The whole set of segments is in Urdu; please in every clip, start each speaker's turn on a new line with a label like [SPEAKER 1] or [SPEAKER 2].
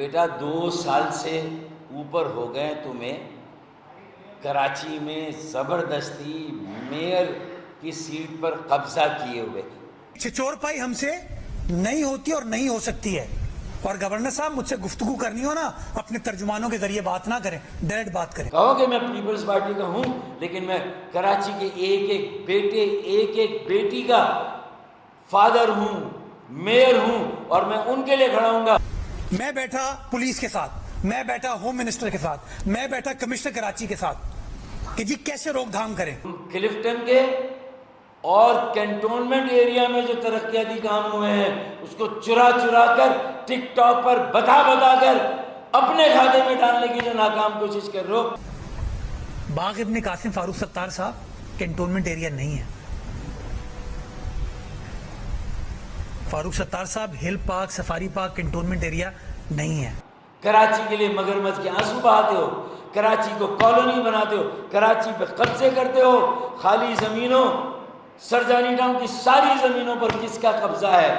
[SPEAKER 1] بیٹا 2 سال سے اوپر ہو گئے تمہیں کراچی میں زبردستی میئر کی سیٹ پر قبضہ کیے ہوئے.
[SPEAKER 2] چچور پائی ہم سے نہیں ہوتی اور نہیں ہو سکتی ہے. اور گورنر صاحب مجھ سے گفتگو کرنی ہو نا اپنے ترجمانوں کے ذریعے بات نہ کریں، ڈائریکٹ بات کریں.
[SPEAKER 1] کہو کہ میں پیپلز پارٹی کا ہوں، لیکن میں کراچی کے ایک ایک بیٹے ایک ایک بیٹی کا فادر ہوں، میئر ہوں، اور میں ان کے لیے کھڑا ہوں گا.
[SPEAKER 2] میں بیٹھا پولیس کے ساتھ، میں بیٹھا ہوم منسٹر کے ساتھ، میں بیٹھا کمشنر کراچی کے ساتھ کہ جی کیسے روک تھام کریں.
[SPEAKER 1] کلفٹن کے اور کینٹونمنٹ ایریا میں جو ترقیاتی کام ہوئے ہیں اس کو چرا چرا کر ٹک ٹاک پر بتا کر اپنے کھاتے میں ڈالنے کی جو ناکام کوشش کر رہے ہو.
[SPEAKER 2] باغ ابن قاسم فاروق ستار صاحب کینٹونمنٹ ایریا نہیں ہے. فاروق ستار صاحب ہل park safari park cantonment area نہیں ہے.
[SPEAKER 1] کراچی کے لیے مگرمچھ کے آنسو بہاتے ہو، کراچی کو کالونی بناتے ہو، کراچی پہ قبضے کرتے ہو. خالی زمینوں سرجانی ٹاؤن کی ساری زمینوں پر کس کا قبضہ ہے؟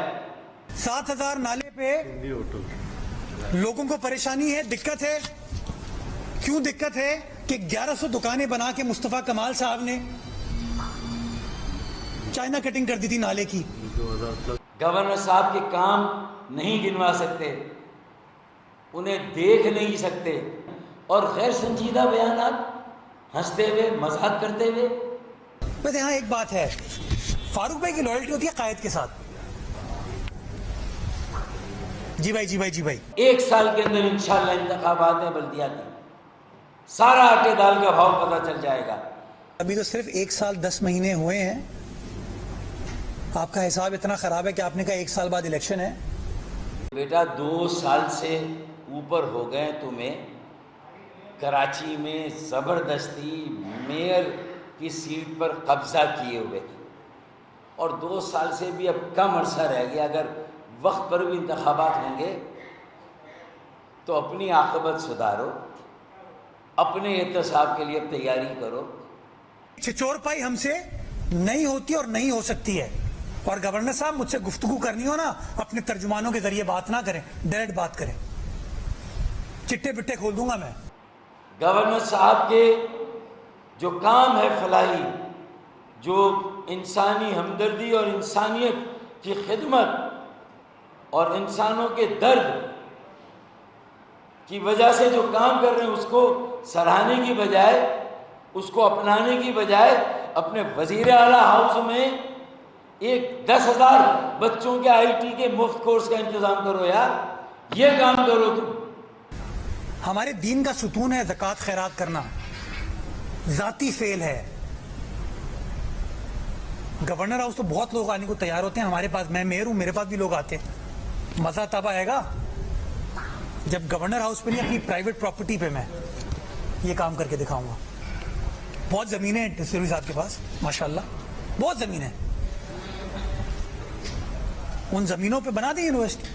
[SPEAKER 2] 7000 نالے پہ لوگوں کو پریشانی ہے، دقت ہے. کیوں دقت ہے کہ 1100 دکانیں بنا کے مصطفیٰ کمال صاحب نے چائنا کٹنگ کر دی تھی نالے کی.
[SPEAKER 1] گورنر صاحب کے کام نہیں گنوا سکتے، انہیں دیکھ نہیں سکتے، اور غیر سنجیدہ بیانات ہنستے ہوئے مذاق کرتے ہوئے.
[SPEAKER 2] بس یہاں ایک بات ہے، فاروق بھائی کی لائلٹی ہوتی ہے قائد کے ساتھ. جی بھائی جی بھائی جی بھائی
[SPEAKER 1] 1 سال کے اندر انشاءاللہ انتخابات ہیں بلدیاتی، سارا آٹے دال کا بھاؤ پتہ چل جائے گا.
[SPEAKER 2] ابھی تو صرف 1 سال 10 مہینے ہوئے ہیں. آپ کا حساب اتنا خراب ہے کہ آپ نے کہا 1 سال بعد الیکشن ہے.
[SPEAKER 1] بیٹا 2 سال سے اوپر ہو گئے تمہیں کراچی میں زبردستی میئر کی سیٹ پر قبضہ کیے ہوئے، اور 2 سال سے بھی اب کم عرصہ رہ گیا. اگر وقت پر بھی انتخابات ہوں گے تو اپنی عاقبت سدھارو، اپنے احتساب کے لیے اب تیاری کرو.
[SPEAKER 2] چچور پائی ہم سے نہیں ہوتی اور نہیں ہو سکتی ہے. اور گورنر صاحب مجھ سے گفتگو کرنی ہو نا اپنے ترجمانوں کے ذریعے بات نہ کریں، ڈائریکٹ بات کریں. چٹے بٹے کھول دوں گا میں.
[SPEAKER 1] گورنر صاحب کے جو کام ہے فلاحی، جو انسانی ہمدردی اور انسانیت کی خدمت اور انسانوں کے درد کی وجہ سے جو کام کر رہے ہیں، اس کو سراہنے کی بجائے، اس کو اپنانے کی بجائے اپنے وزیر اعلیٰ ہاؤس میں 10,000 بچوں کے آئی ٹی کے مفت کورس کا انتظام کرو. یار یہ کام کرو تم.
[SPEAKER 2] ہمارے دین کا ستون ہے زکوٰۃ خیرات کرنا، ذاتی فعل ہے. گورنر ہاؤس تو بہت لوگ آنے کو تیار ہوتے ہیں. ہمارے پاس، میں میئر ہوں، میرے پاس بھی لوگ آتے ہیں. مزہ تب آئے گا جب گورنر ہاؤس پہ نہیں اپنی پرائیویٹ پراپرٹی پہ میں یہ کام کر کے دکھاؤں گا. بہت زمینیں ہیں سروی صاحب کے پاس ماشاءاللہ، بہت زمینیں. ان زمینوں پہ بنا دیں یونیورسٹی.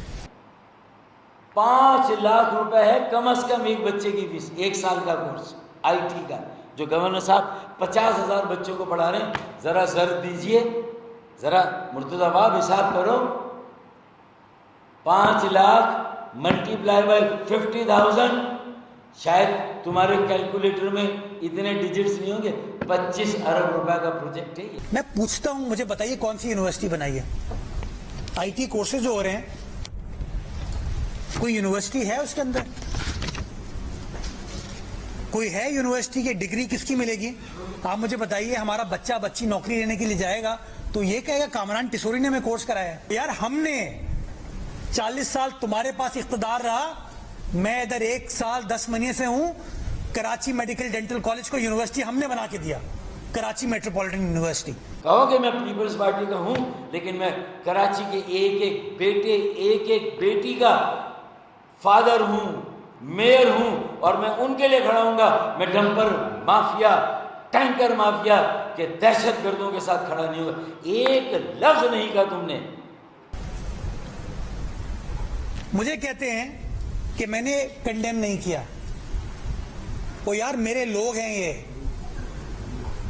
[SPEAKER 1] 5 لاکھ روپے ہے کم از کم ایک بچے کی فیس، 1 سال کا کورس آئی ٹی کا، جو گورنر صاحب 50,000 بچوں کو پڑھا رہے ہیں. ذرا زر دیجئے، ذرا مرتضی باب حساب کرو. 5 لاکھ ملٹی پلائی بائی 50,000، شاید تمہارے کیلکولیٹر میں اتنے ڈیجٹس نہیں ہوں گے. 25 ارب روپے کا پروجیکٹ ہے یہ.
[SPEAKER 2] میں پوچھتا ہوں، مجھے بتائیے کون سی یونیورسٹی بنائی ہے؟ آئی ٹی کورسز جو ہو رہے ہیں، کوئی یونیورسٹی ہے اس کے اندر؟ کوئی ہے یونیورسٹی کی ڈگری کس کی ملے گی؟ آپ مجھے بتائیے. ہمارا بچہ بچی نوکری لینے کے لیے جائے گا تو یہ کہے گا کامران ٹسوری نے ہمیں کورس کرایا ہے. یار ہم نے 40 سال تمہارے پاس اقتدار رہا، میں ادھر 1 سال 10 مہینے سے ہوں. کراچی میڈیکل ڈینٹل کالج کو یونیورسٹی ہم نے بنا کے دیا، کراچی میٹروپولیٹن یونیورسٹی.
[SPEAKER 1] کہو کہ میں پیپلز پارٹی کا ہوں، لیکن میں کراچی کے ایک ایک بیٹے ایک ایک بیٹی کا فادر ہوں، میئر ہوں، اور میں ان کے لیے کھڑا ہوں گا. میں ڈمپر مافیا، ٹینکر مافیا کے دہشت گردوں کے ساتھ کھڑا نہیں ہوگا. ایک لفظ نہیں کہا تم نے.
[SPEAKER 2] مجھے کہتے ہیں کہ میں نے کنڈیم نہیں کیا. وہ یار میرے لوگ ہیں یہ،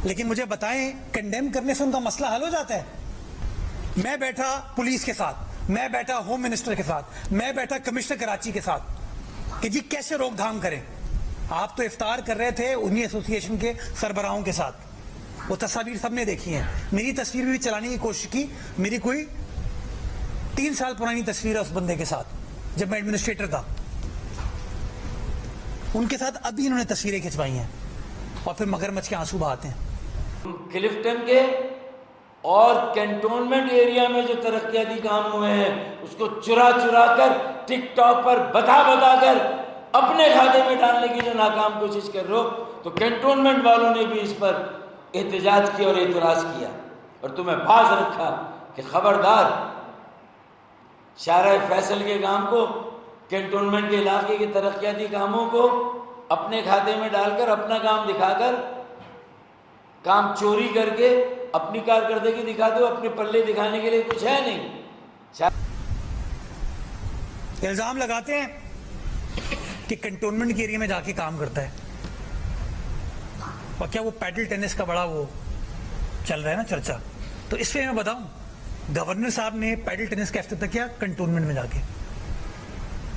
[SPEAKER 2] لیکن مجھے بتائیں کنڈیم کرنے سے ان کا مسئلہ حل ہو جاتا ہے؟ میں بیٹھا پولیس کے ساتھ، میں بیٹھا ہوم منسٹر کے ساتھ، میں بیٹھا کمشنر کراچی کے ساتھ کہ جی کیسے روک تھام کریں. آپ تو افطار کر رہے تھے انہی ایسوسی ایشن کے سربراہوں کے ساتھ, وہ تصاویر سب نے دیکھی ہیں. میری تصویر بھی چلانے کی کوشش کی, میری کوئی 3 سال پرانی تصویر ہے اس بندے کے ساتھ جب میں ایڈمنسٹریٹر تھا. ان کے ساتھ ابھی انہوں نے تصویریں کھنچوائی ہیں اور پھر مگرمچھ کے آنسو بہاتے ہیں.
[SPEAKER 1] کلفٹن کے اور کینٹونمنٹ ایریا میں جو ترقیاتی کام ہوئے ہیں اس کو چرا کر ٹک ٹاک پر بتا کر اپنے کھاتے میں ڈالنے کی جو ناکام کوشش کر رہے ہو, تو کینٹونمنٹ والوں نے بھی اس پر احتجاج کیا اور اعتراض کیا اور تمہیں باز رکھا کہ خبردار شارع فیصل کے کام کو, کینٹونمنٹ کے علاقے کے ترقیاتی کاموں کو اپنے کھاتے میں ڈال کر, اپنا کام دکھا کر, کام چوری کر کے اپنی کارکردگی دکھا دو, اپنے پلے دکھانے کے لیے کچھ ہے نہیں.
[SPEAKER 2] الزام لگاتے ہیں کہ کنٹونمنٹ کے ایریا میں جا کے کام کرتا ہے, اور کیا وہ پیڈل ٹینس کا بڑا وہ چل رہا ہے نا چرچا, تو اس پہ میں بتاؤں گورنر صاحب نے پیڈل ٹینس کا افتتاح کیا کنٹونمنٹ میں جا کے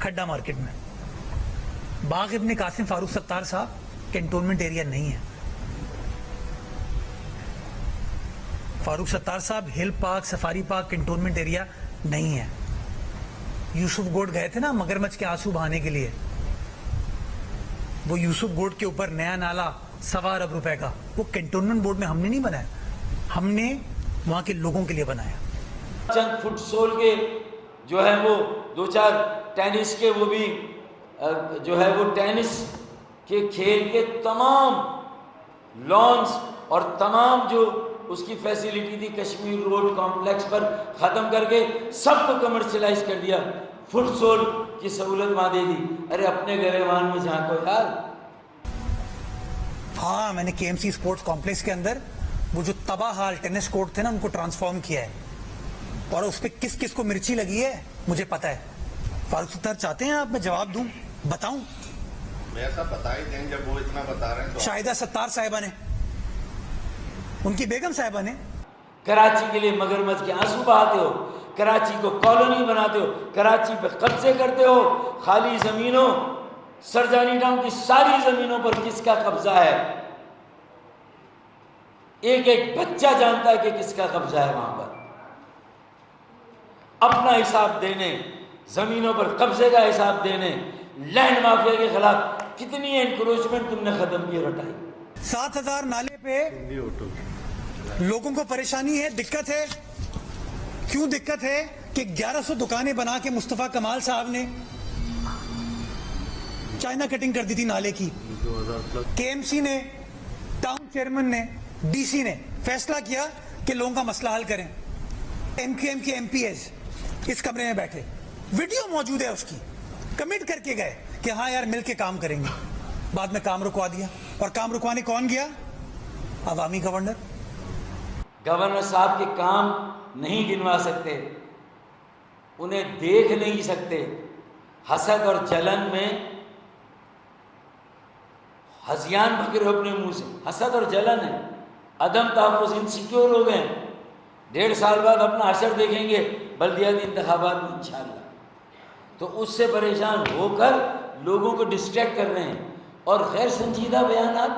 [SPEAKER 2] کھڈا مارکیٹ میں. باغ ابن قاسم فاروق ستار صاحب کنٹونمنٹ ایریا نہیں ہے. فاروق ستار صاحب ہل park, safari park cantonment area نہیں ہے. یوسف گوڈ گئے تھے نا مگرمچھ کے آنسو بہانے کے لیے, وہ یوسف گوڈ کے اوپر نیا نالا 1.25 ارب روپے کا, وہ کنٹونمنٹ بورڈ میں ہم نے نہیں بنایا, ہم نے وہاں کے لوگوں کے لیے بنایا.
[SPEAKER 1] چند فٹ سول کے جو ہے وہ 2-4 ٹینس کے, وہ بھی جو ہے وہ ٹینس کے کھیل کے تمام لانس اور تمام جو اس کی فیسیلیٹی تھی کشمیر روڈ کمپلیکس پر ختم کر کے سب کو کمرشلائز کر دیا, فٹ سول کی سہولت وہاں دے دی. ارے اپنے گریوان میں جھانکو یار.
[SPEAKER 2] ہاں میں نے کے ایم سی اسپورٹس کمپلیکس کے اندر وہ جو تباہ حال ٹینس کورٹ تھے نا ان کو ٹرانسفارم کیا ہے, اور اس پہ کس کس کو مرچی لگی ہے مجھے پتا ہے. فاروق ستار چاہتے ہیں آپ میں جواب دوں, بتاؤں؟
[SPEAKER 3] میں ایسا بتا ہی دیں جب وہ اتنا بتا رہے ہیں تو.
[SPEAKER 2] شاہدہ ستار صاحبہ نے, ان کی بیگم صاحبہ نے.
[SPEAKER 1] کراچی کے لیے مگرمچھ کے آنسو بہاتے ہو, کراچی کو کالونی بناتے ہو, کراچی پہ قبضے کرتے ہو. خالی زمینوں, سرجانی ٹاؤن کی ساری زمینوں پر کس کا قبضہ ہے, ایک ایک بچہ جانتا ہے کہ کس کا قبضہ ہے وہاں پر. اپنا حساب دینے, زمینوں پر قبضے کا حساب دینے, لینڈ مافیا کے خلاف کتنی انکروچمنٹ تم نے ختم کی اور ہٹائی.
[SPEAKER 2] 7,000 نالے پہ لوگوں کو پریشانی ہے, دقت ہے. کیوں دقت ہے کہ 1100 دکانیں بنا کے مصطفیٰ کمال صاحب نے چائنا کٹنگ کر دی تھی نالے کی. کے ایم سی نے, ٹاؤن چیئرمین نے, ڈی سی نے فیصلہ کیا کہ لوگوں کا مسئلہ حل کریں. ایم کیو ایم کے ایم پی ایز اس کمرے میں بیٹھے, ویڈیو موجود ہے اس کی, کمٹ کر کے گئے کہ ہاں یار مل کے کام کریں گے. بعد میں کام رکوا دیا, اور کام رکوانے کون گیا؟ عوامی گورنر.
[SPEAKER 1] گورنر صاحب کے کام نہیں گنوا سکتے, انہیں دیکھ نہیں سکتے. حسد اور جلن میں ہذیان بکر اپنے منہ سے. حسد اور جلن ہے, عدم تحفظ, انسیکیور ہو گئے. 1.5 سال بعد اپنا حشر دیکھیں گے بلدیاتی انتخابات میں انشاءاللہ. تو اس سے پریشان ہو کر لوگوں کو ڈسٹریکٹ کر رہے ہیں, اور غیر سنجیدہ بیانات,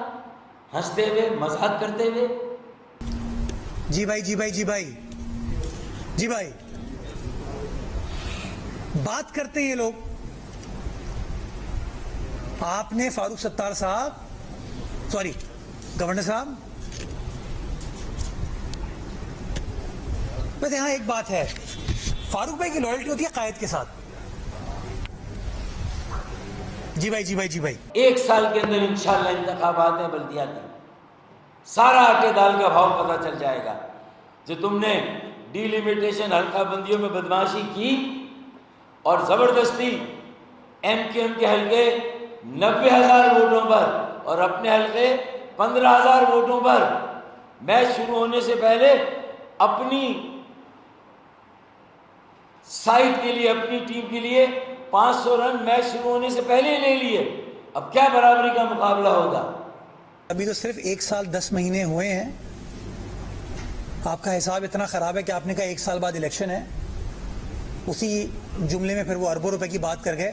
[SPEAKER 1] ہنستے ہوئے, مذاق کرتے ہوئے.
[SPEAKER 2] جی بھائی, جی بھائی, جی بھائی, جی بھائی, بات کرتے ہیں یہ لوگ. آپ نے فاروق ستار صاحب, سوری گورنر صاحب, ویسے یہاں ایک بات ہے, فاروق بھائی کی لائلٹی ہوتی ہے قائد کے ساتھ. جی بھائی, جی بھائی, جی بھائی.
[SPEAKER 1] 1 سال کے اندر انشاءاللہ انتخابات ہیں بلدیاتی, سارا آٹے دال کا بھاؤ پتہ چل جائے گا. جو تم نے ڈی لیمیٹیشن حلقہ بندیوں میں بدماشی کی اور زبردستی ایم کیو ایم کے حلقے 90,000 ووٹوں پر اور اپنے حلقے 15,000 ووٹوں پر, میچ شروع ہونے سے پہلے اپنی سائٹ کے لیے, اپنی ٹیم کے لیے 500 رن میچ شروع ہونے سے پہلے لے لیے. اب کیا برابری کا مقابلہ ہوگا؟
[SPEAKER 2] ابھی تو صرف 1 سال 10 مہینے ہوئے ہیں. آپ کا حساب اتنا خراب ہے کہ آپ نے کہا 1 سال بعد الیکشن ہے, اسی جملے میں پھر وہ اربوں روپے کی بات کر گئے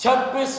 [SPEAKER 1] 26